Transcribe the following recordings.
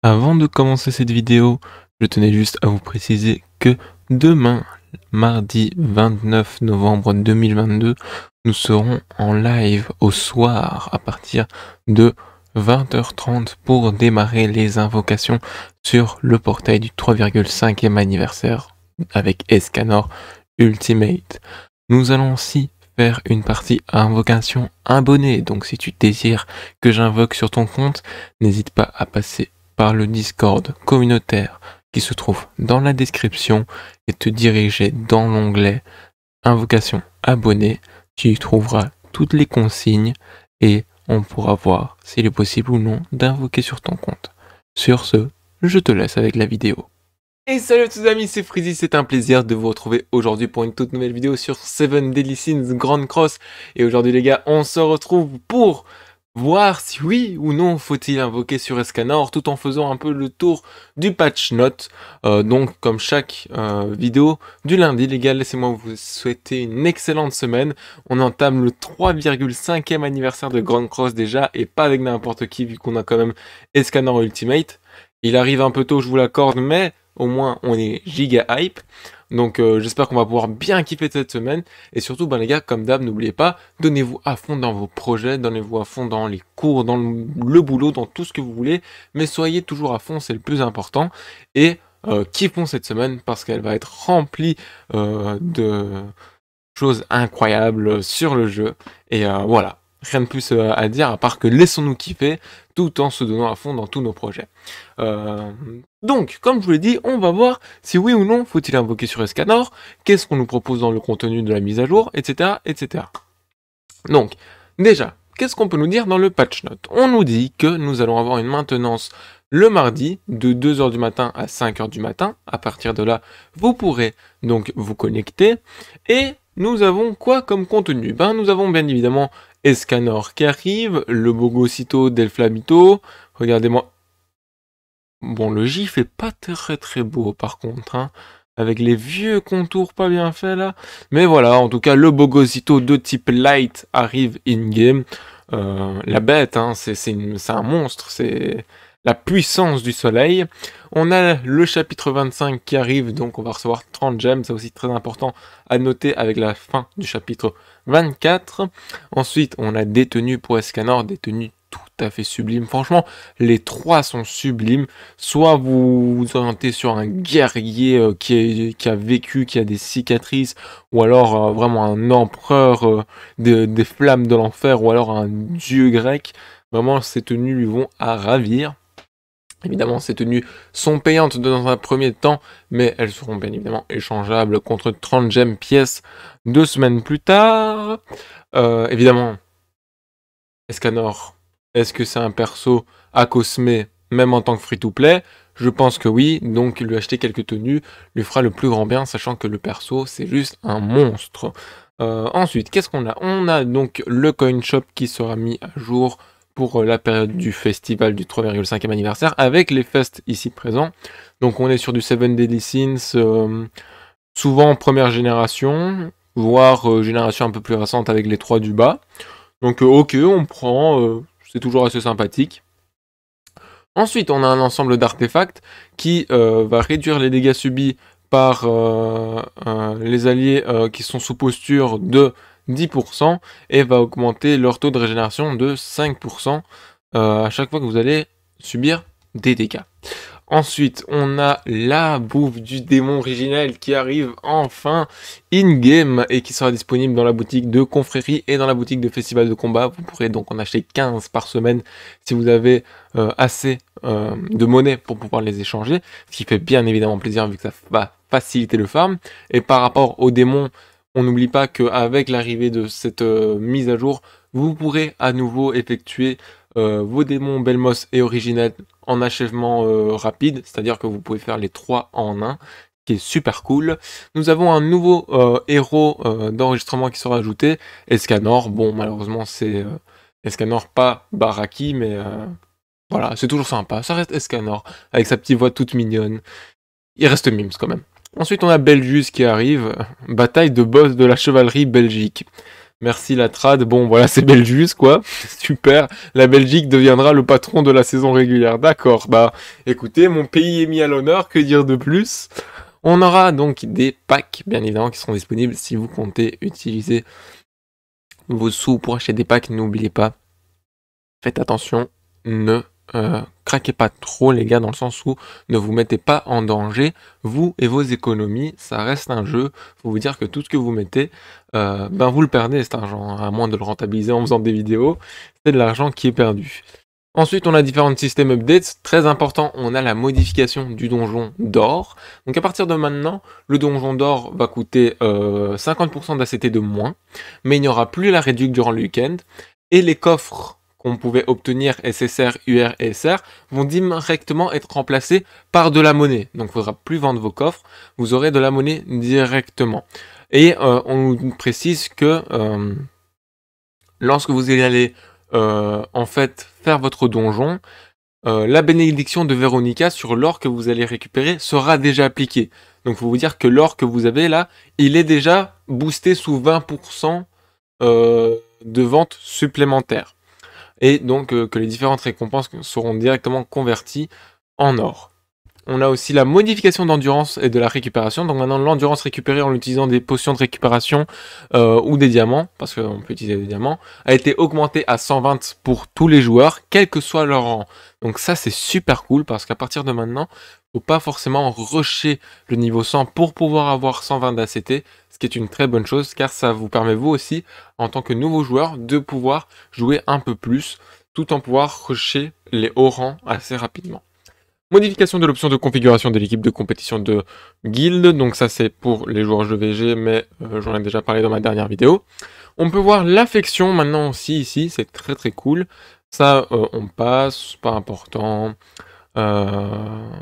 Avant de commencer cette vidéo, je tenais juste à vous préciser que demain, mardi 29 novembre 2022, nous serons en live au soir à partir de 20h30 pour démarrer les invocations sur le portail du 3,5e anniversaire avec Escanor Ultimate. Nous allons aussi faire une partie à invocation abonnée, donc si tu désires que j'invoque sur ton compte, n'hésite pas à passer par le Discord communautaire qui se trouve dans la description et te diriger dans l'onglet Invocation abonné. Tu y trouveras toutes les consignes et on pourra voir s'il est possible ou non d'invoquer sur ton compte. Sur ce, je te laisse avec la vidéo. Et salut à tous les amis, c'est Freezy, c'est un plaisir de vous retrouver aujourd'hui pour une toute nouvelle vidéo sur 7 Deadly Sins Grand Cross. Et aujourd'hui les gars, on se retrouve pour voir si oui ou non faut-il invoquer sur Escanor tout en faisant un peu le tour du patch note. Donc comme chaque vidéo du lundi les gars, laissez-moi vous souhaiter une excellente semaine. On entame le 3,5e anniversaire de Grand Cross déjà et pas avec n'importe qui vu qu'on a quand même Escanor Ultimate. Il arrive un peu tôt, je vous l'accorde, mais au moins on est giga hype. Donc j'espère qu'on va pouvoir bien kiffer cette semaine. Et surtout, ben, les gars, comme d'hab, n'oubliez pas, donnez-vous à fond dans vos projets, donnez-vous à fond dans les cours, dans le boulot, dans tout ce que vous voulez. Mais soyez toujours à fond, c'est le plus important. Et kiffons cette semaine parce qu'elle va être remplie de choses incroyables sur le jeu. Et voilà, rien de plus à dire à part que laissons-nous kiffer tout en se donnant à fond dans tous nos projets. Donc, comme je vous l'ai dit, on va voir si oui ou non faut-il invoquer sur Escanor, qu'est-ce qu'on nous propose dans le contenu de la mise à jour, etc. etc. Donc, déjà, qu'est-ce qu'on peut nous dire dans le patch note? On nous dit que nous allons avoir une maintenance le mardi de 2h du matin à 5h du matin. À partir de là, vous pourrez donc vous connecter. Et nous avons quoi comme contenu? Ben, nous avons bien évidemment Escanor qui arrive, le Bogosito del Flamito. Regardez-moi. Bon, le GIF est pas très beau par contre, hein, avec les vieux contours pas bien faits là. Mais voilà, en tout cas, le Bogosito de type light arrive in-game. La bête, hein, c'est un monstre, c'est la puissance du soleil. On a le chapitre 25 qui arrive, donc on va recevoir 30 gemmes, c'est aussi très important à noter avec la fin du chapitre 24. Ensuite, on a des tenues pour Escanor, des tenues tout à fait sublimes. Franchement, les trois sont sublimes. Soit vous vous orientez sur un guerrier qui a vécu, qui a des cicatrices, ou alors vraiment un empereur des flammes de l'enfer, ou alors un dieu grec. Vraiment, ces tenues lui vont à ravir. Évidemment, ces tenues sont payantes dans un premier temps, mais elles seront bien évidemment échangeables contre 30 gemmes pièces 2 semaines plus tard. Évidemment, Escanor, est-ce que c'est un perso à cosmer, même en tant que free-to-play? Je pense que oui, donc lui acheter quelques tenues lui fera le plus grand bien, sachant que le perso, c'est juste un monstre. Ensuite, qu'est-ce qu'on a? On a donc le coin shop qui sera mis à jour pour la période du festival du 3,5e anniversaire, avec les fests ici présents. Donc on est sur du 7 Deadly Sins, souvent première génération, voire génération un peu plus récente avec les 3 du bas. Donc ok, on prend, c'est toujours assez sympathique. Ensuite, on a un ensemble d'artefacts qui va réduire les dégâts subis par les alliés qui sont sous posture de 10% et va augmenter leur taux de régénération de 5% à chaque fois que vous allez subir des dégâts. Ensuite, on a la bouffe du démon originel qui arrive enfin in-game et qui sera disponible dans la boutique de confrérie et dans la boutique de festival de combat. Vous pourrez donc en acheter 15 par semaine si vous avez assez de monnaie pour pouvoir les échanger, ce qui fait bien évidemment plaisir vu que ça va faciliter le farm. Et par rapport aux démons, on n'oublie pas qu'avec l'arrivée de cette mise à jour, vous pourrez à nouveau effectuer vos démons Belmos et Originel en achèvement rapide, c'est-à-dire que vous pouvez faire les 3 en 1, qui est super cool. Nous avons un nouveau héros d'enregistrement qui sera ajouté, Escanor. Bon, malheureusement, c'est Escanor, pas Baraki, mais voilà, c'est toujours sympa. Ça reste Escanor, avec sa petite voix toute mignonne. Il reste Mims quand même. Ensuite, on a Belgius qui arrive, bataille de boss de la chevalerie belgique. Merci la trad. Bon, voilà, c'est Belgius, quoi. Super. La Belgique deviendra le patron de la saison régulière. D'accord. Bah, écoutez, mon pays est mis à l'honneur. Que dire de plus? On aura donc des packs, bien évidemment, qui seront disponibles si vous comptez utiliser vos sous pour acheter des packs. N'oubliez pas, faites attention, ne craquez pas trop les gars, dans le sens où ne vous mettez pas en danger, vous et vos économies, ça reste un jeu, faut vous dire que tout ce que vous mettez, ben vous le perdez cet argent, à moins de le rentabiliser en faisant des vidéos, c'est de l'argent qui est perdu. Ensuite, on a différents systèmes updates. Très important, on a la modification du donjon d'or. Donc à partir de maintenant, le donjon d'or va coûter 50% d'ACT de moins, mais il n'y aura plus la réduction durant le week-end. Et les coffres qu'on pouvait obtenir SSR, UR et SR vont directement être remplacés par de la monnaie. Donc il ne faudra plus vendre vos coffres, vous aurez de la monnaie directement. Et on nous précise que lorsque vous allez en fait faire votre donjon, la bénédiction de Véronica sur l'or que vous allez récupérer sera déjà appliquée. Donc il faut vous dire que l'or que vous avez là, il est déjà boosté sous 20% de vente supplémentaire. Et donc que les différentes récompenses seront directement converties en or. On a aussi la modification d'endurance et de la récupération. Donc maintenant, l'endurance récupérée en utilisant des potions de récupération ou des diamants, parce qu'on peut utiliser des diamants, a été augmentée à 120 pour tous les joueurs, quel que soit leur rang. Donc ça, c'est super cool, parce qu'à partir de maintenant, faut pas forcément rusher le niveau 100 pour pouvoir avoir 120 d'ACT, ce qui est une très bonne chose, car ça vous permet vous aussi, en tant que nouveau joueur, de pouvoir jouer un peu plus, tout en pouvoir rusher les hauts rangs assez rapidement. Modification de l'option de configuration de l'équipe de compétition de guild, donc ça c'est pour les joueurs jeux VG, mais j'en ai déjà parlé dans ma dernière vidéo. On peut voir l'affection maintenant aussi ici, c'est très très cool. Ça on passe, pas important. Ça,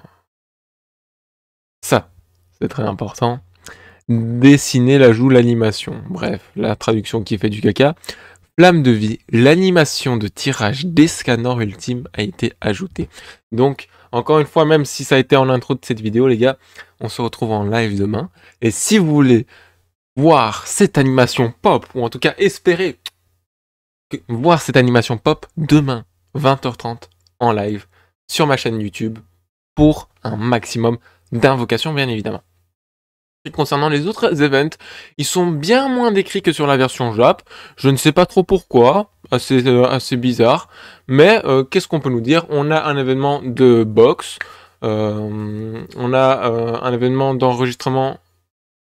c'est très important. Dessiner l'ajout, l'animation. Bref, la traduction qui fait du caca. Flamme de vie, l'animation de tirage d'Escanor Ultime a été ajoutée. Donc, encore une fois, même si ça a été en intro de cette vidéo, les gars, on se retrouve en live demain. Et si vous voulez voir cette animation pop, ou en tout cas espérer voir cette animation pop demain, 20h30, en live, sur ma chaîne YouTube, pour un maximum d'invocations, bien évidemment. Concernant les autres events, ils sont bien moins décrits que sur la version Jap. Je ne sais pas trop pourquoi, assez bizarre. Mais qu'est-ce qu'on peut nous dire? On a un événement de box, on a un événement d'enregistrement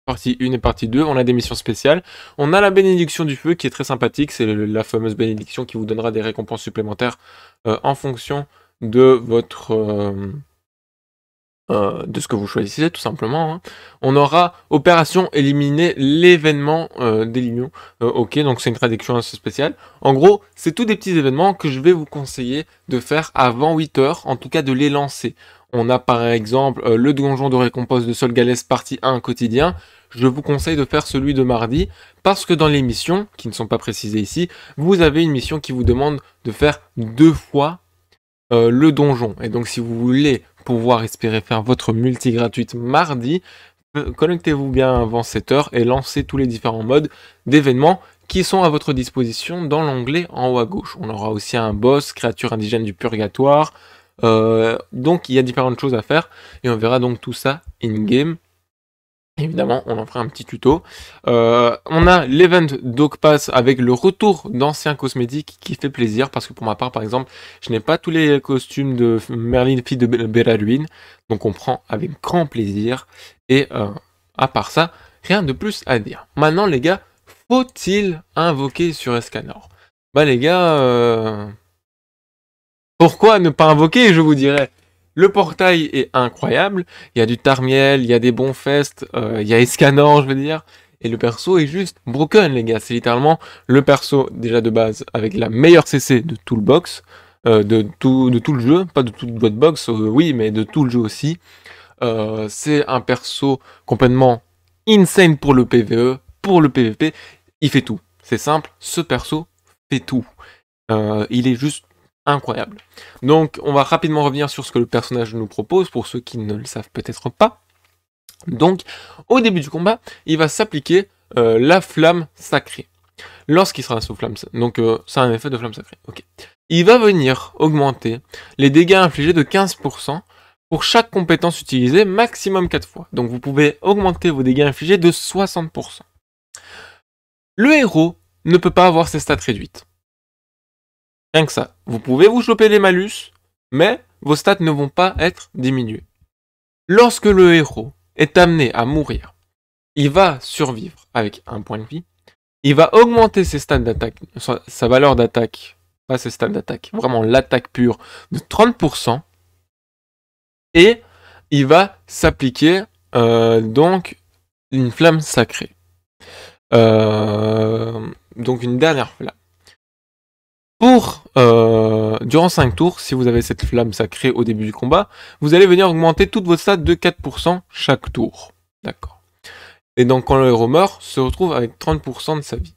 partie 1 et partie 2, on a des missions spéciales. On a la bénédiction du feu qui est très sympathique, c'est la fameuse bénédiction qui vous donnera des récompenses supplémentaires en fonction de votre... de ce que vous choisissez tout simplement. Hein. On aura opération éliminer l'événement des lions. Ok, donc c'est une traduction assez spéciale. En gros, c'est tous des petits événements que je vais vous conseiller de faire avant 8h, en tout cas de les lancer. On a par exemple le donjon de récompense de Solgalès partie 1 quotidien. Je vous conseille de faire celui de mardi, parce que dans les missions, qui ne sont pas précisées ici, vous avez une mission qui vous demande de faire 2 fois le donjon. Et donc si vous voulez pouvoir espérer faire votre multi gratuite mardi, connectez-vous bien avant 7h et lancez tous les différents modes d'événements qui sont à votre disposition dans l'onglet en haut à gauche. On aura aussi un boss, créature indigène du purgatoire, donc il y a différentes choses à faire et on verra donc tout ça in-game. Évidemment, on en fera un petit tuto. On a l'event Dogpass avec le retour d'anciens cosmétiques qui fait plaisir parce que pour ma part, par exemple, je n'ai pas tous les costumes de Merlin, fille de Béraluine, donc on prend avec grand plaisir. Et à part ça, rien de plus à dire. Maintenant, les gars, faut-il invoquer sur Escanor? Bah les gars, pourquoi ne pas invoquer, je vous dirais? Le portail est incroyable, il y a du Tarmiel, il y a des bons fests, il y a Escanor, je veux dire, et le perso est juste broken, les gars. C'est littéralement le perso, déjà de base, avec la meilleure CC de tout le box, de tout le jeu, pas de toute votre box, oui, mais de tout le jeu aussi. C'est un perso complètement insane pour le PvE, pour le PvP, il fait tout. C'est simple, ce perso fait tout. Il est juste incroyable. Donc on va rapidement revenir sur ce que le personnage nous propose pour ceux qui ne le savent peut-être pas. Donc au début du combat, il va s'appliquer la flamme sacrée. lorsqu'il sera sous flamme, donc c'est un effet de flamme sacrée, ok. Il va venir augmenter les dégâts infligés de 15% pour chaque compétence utilisée, maximum 4 fois. Donc vous pouvez augmenter vos dégâts infligés de 60%. Le héros ne peut pas avoir ses stats réduites. Rien que ça. Vous pouvez vous choper les malus, mais vos stats ne vont pas être diminuées. Lorsque le héros est amené à mourir, il va survivre avec un point de vie. Il va augmenter ses stats d'attaque, sa valeur d'attaque, pas ses stats d'attaque, vraiment l'attaque pure, de 30%. Et il va s'appliquer donc une flamme sacrée. Donc une dernière flamme. Durant 5 tours, si vous avez cette flamme sacrée au début du combat, vous allez venir augmenter toutes vos stats de 4% chaque tour. D'accord. Et donc quand le héros meurt, se retrouve avec 30% de sa vie.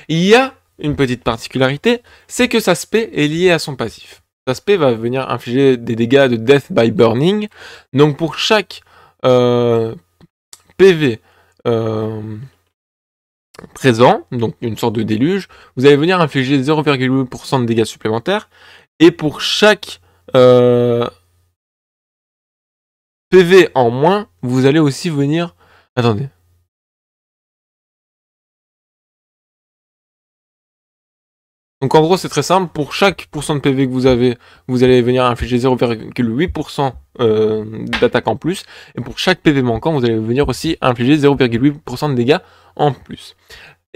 Il y a une petite particularité, c'est que sa spé est liée à son passif. Sa spé va venir infliger des dégâts de Death by Burning. Donc pour chaque PV présent, donc une sorte de déluge, vous allez venir infliger 0,8% de dégâts supplémentaires. Et pour chaque PV en moins, vous allez aussi venir... Attendez. Donc en gros c'est très simple, pour chaque pourcent de PV que vous avez, vous allez venir infliger 0,8% d'attaque en plus, et pour chaque PV manquant, vous allez venir aussi infliger 0,8% de dégâts en plus.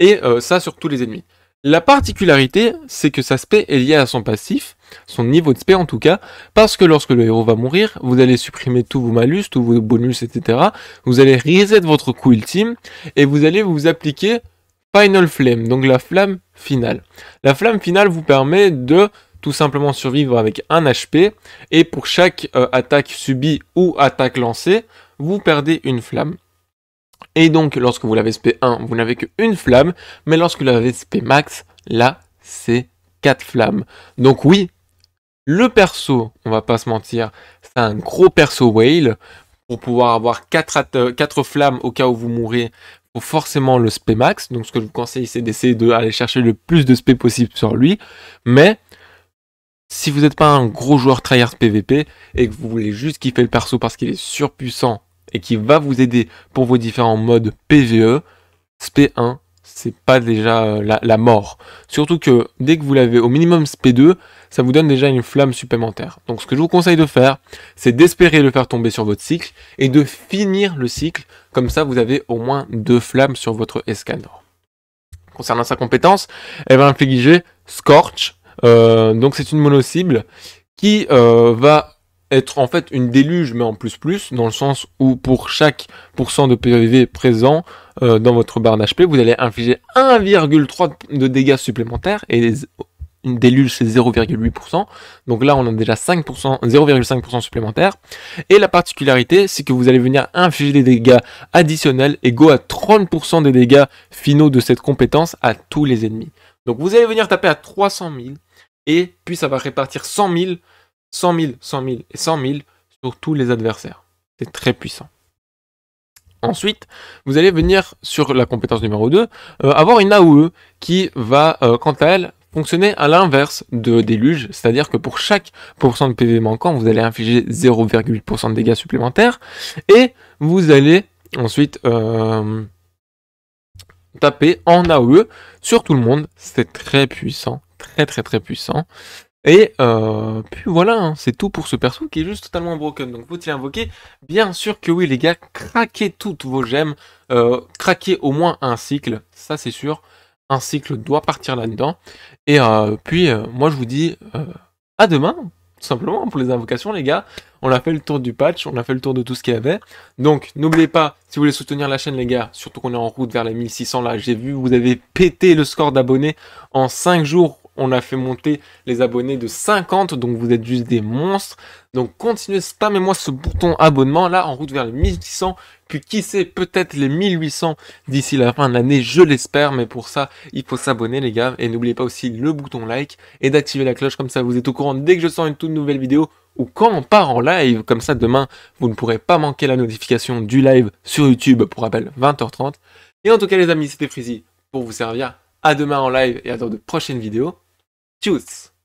Et ça sur tous les ennemis. La particularité, c'est que sa spé est liée à son passif, son niveau de spé en tout cas, parce que lorsque le héros va mourir, vous allez supprimer tous vos malus, tous vos bonus, etc. Vous allez reset votre coup ultime, et vous allez vous appliquer Final Flame, donc la flamme finale. La flamme finale vous permet de tout simplement survivre avec 1 HP, et pour chaque attaque subie ou attaque lancée, vous perdez une flamme. Et donc, lorsque vous l'avez SP1, vous n'avez qu'une flamme, mais lorsque vous l'avez SP max, là, c'est 4 flammes. Donc oui, le perso, on va pas se mentir, c'est un gros perso whale. Pour pouvoir avoir 4 flammes au cas où vous mourrez, faut forcément le SP max. Donc ce que je vous conseille, c'est d'essayer d'aller chercher le plus de SP possible sur lui. Mais si vous n'êtes pas un gros joueur tryhard PVP et que vous voulez juste kiffer le perso parce qu'il est surpuissant et qui va vous aider pour vos différents modes PVE, SP1, c'est pas déjà la mort. Surtout que dès que vous l'avez au minimum SP2, ça vous donne déjà une flamme supplémentaire. Donc ce que je vous conseille de faire, c'est d'espérer le faire tomber sur votre cycle et de finir le cycle. Comme ça, vous avez au moins 2 flammes sur votre Escanor. Concernant sa compétence, elle va infliger Scorch. Donc c'est une mono-cible qui va être en fait une déluge mais en plus, dans le sens où pour chaque pourcent de PV présent dans votre barre d'HP, vous allez infliger 1,3 de dégâts supplémentaires, et une déluge c'est 0,8%, donc là on a déjà 0,5% supplémentaire, et la particularité c'est que vous allez venir infliger des dégâts additionnels égaux à 30% des dégâts finaux de cette compétence à tous les ennemis. Donc vous allez venir taper à 300 000, et puis ça va répartir 100 000, 100 000, 100 000 et 100 000 sur tous les adversaires. C'est très puissant. Ensuite, vous allez venir sur la compétence numéro 2, avoir une AOE qui va, quant à elle, fonctionner à l'inverse de déluge, c'est-à-dire que pour chaque pourcent de PV manquant, vous allez infliger 0,8% de dégâts supplémentaires, et vous allez ensuite taper en AOE sur tout le monde. C'est très puissant, très puissant. Et puis voilà, hein, c'est tout pour ce perso qui est juste totalement broken. Donc faut-il invoquer? Bien sûr que oui les gars, craquez toutes vos gemmes, craquez au moins un cycle, ça c'est sûr. Un cycle doit partir là-dedans. Et puis moi je vous dis à demain, tout simplement, pour les invocations les gars. On a fait le tour du patch, on a fait le tour de tout ce qu'il y avait. Donc n'oubliez pas, si vous voulez soutenir la chaîne les gars, surtout qu'on est en route vers les 1600 là, j'ai vu, vous avez pété le score d'abonnés en 5 jours. On a fait monter les abonnés de 50, donc vous êtes juste des monstres. Donc continuez, spammez-moi ce bouton abonnement, là, en route vers les 1600, puis qui sait, peut-être les 1800 d'ici la fin de l'année, je l'espère, mais pour ça, il faut s'abonner les gars, et n'oubliez pas aussi le bouton like, et d'activer la cloche, comme ça vous êtes au courant dès que je sors une toute nouvelle vidéo, ou quand on part en live, comme ça demain, vous ne pourrez pas manquer la notification du live sur YouTube, pour rappel, 20h30. Et en tout cas les amis, c'était Freezy, pour vous servir. à demain en live et à dans de prochaines vidéos. Tchuss!